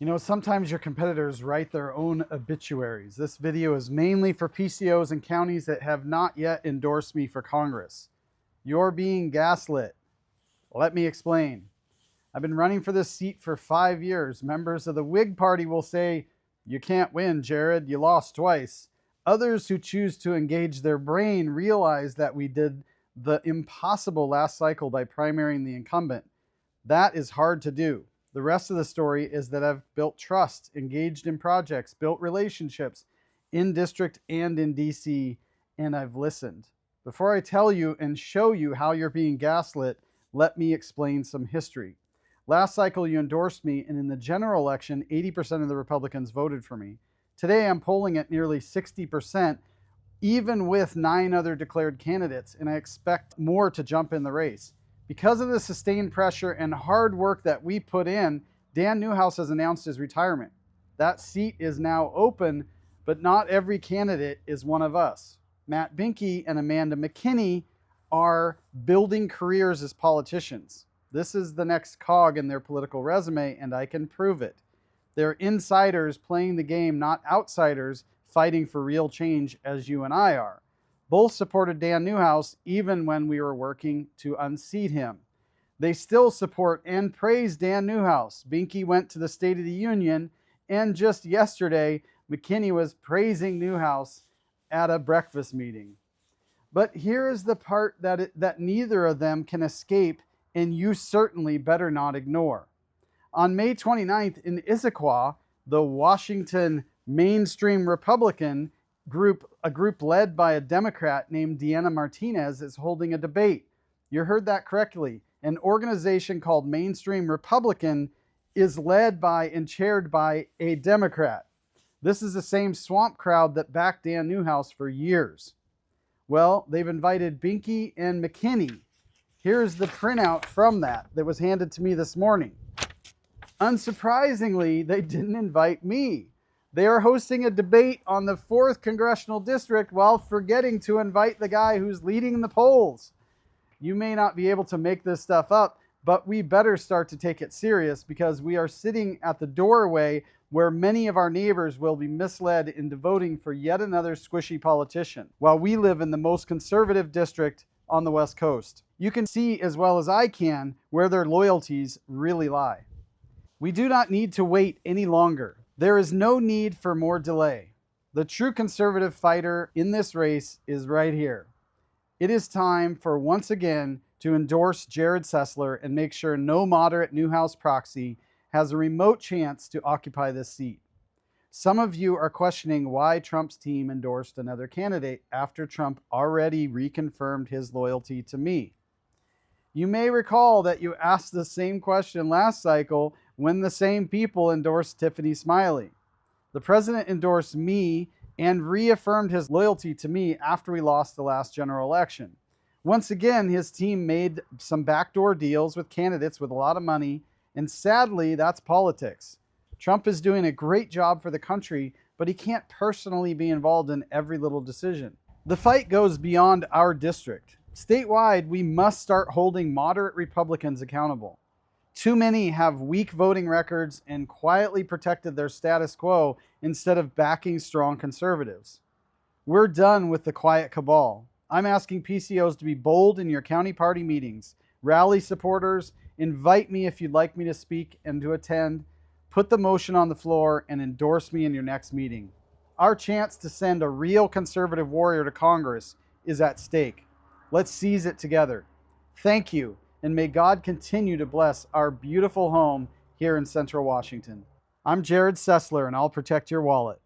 You know, sometimes your competitors write their own obituaries. This video is mainly for PCOs and counties that have not yet endorsed me for Congress. You're being gaslit. Let me explain. I've been running for this seat for 5 years. Members of the Whig Party will say, "You can't win, Jerrod, you lost twice." Others who choose to engage their brain realize that we did the impossible last cycle by primarying the incumbent. That is hard to do. The rest of the story is that I've built trust, engaged in projects, built relationships in district and in DC, and I've listened. Before I tell you and show you how you're being gaslit, let me explain some history. Last cycle, you endorsed me, and in the general election, 80% of the Republicans voted for me. Today, I'm polling at nearly 60%, even with 9 other declared candidates, and I expect more to jump in the race. Because of the sustained pressure and hard work that we put in, Dan Newhouse has announced his retirement. That seat is now open, but not every candidate is one of us. Matt Binkie and Amanda McKinney are building careers as politicians. This is the next cog in their political resume, and I can prove it. They're insiders playing the game, not outsiders fighting for real change as you and I are. Both supported Dan Newhouse even when we were working to unseat him. They still support and praise Dan Newhouse. Binkie went to the State of the Union, and just yesterday, McKinney was praising Newhouse at a breakfast meeting. But here is the part that neither of them can escape, and you certainly better not ignore. On May 29th in Issaquah, the Washington mainstream Republican group, a group led by a Democrat named Deanna Martinez, is holding a debate. You heard that correctly. An organization called Mainstream Republican is led by and chaired by a Democrat. This is the same swamp crowd that backed Dan Newhouse for years. Well, they've invited Binkie and McKinney. Here's the printout from that was handed to me this morning. Unsurprisingly, they didn't invite me. They are hosting a debate on the 4th Congressional District while forgetting to invite the guy who's leading the polls. You may not be able to make this stuff up, but we better start to take it serious because we are sitting at the doorway where many of our neighbors will be misled into voting for yet another squishy politician, while we live in the most conservative district on the West Coast. You can see as well as I can where their loyalties really lie. We do not need to wait any longer. There is no need for more delay. The true conservative fighter in this race is right here. It is time for once again to endorse Jerrod Sessler and make sure no moderate Newhouse proxy has a remote chance to occupy this seat. Some of you are questioning why Trump's team endorsed another candidate after Trump already reconfirmed his loyalty to me. You may recall that you asked the same question last cycle when the same people endorsed Tiffany Smiley. The president endorsed me and reaffirmed his loyalty to me after we lost the last general election. Once again, his team made some backdoor deals with candidates with a lot of money, and sadly, that's politics. Trump is doing a great job for the country, but he can't personally be involved in every little decision. The fight goes beyond our district. Statewide, we must start holding moderate Republicans accountable. Too many have weak voting records and quietly protected their status quo instead of backing strong conservatives. We're done with the quiet cabal. I'm asking PCOs to be bold in your county party meetings, rally supporters, invite me if you'd like me to speak and to attend, put the motion on the floor, and endorse me in your next meeting. Our chance to send a real conservative warrior to Congress is at stake. Let's seize it together. Thank you, and may God continue to bless our beautiful home here in Central Washington. I'm Jerrod Sessler, and I'll protect your wallet.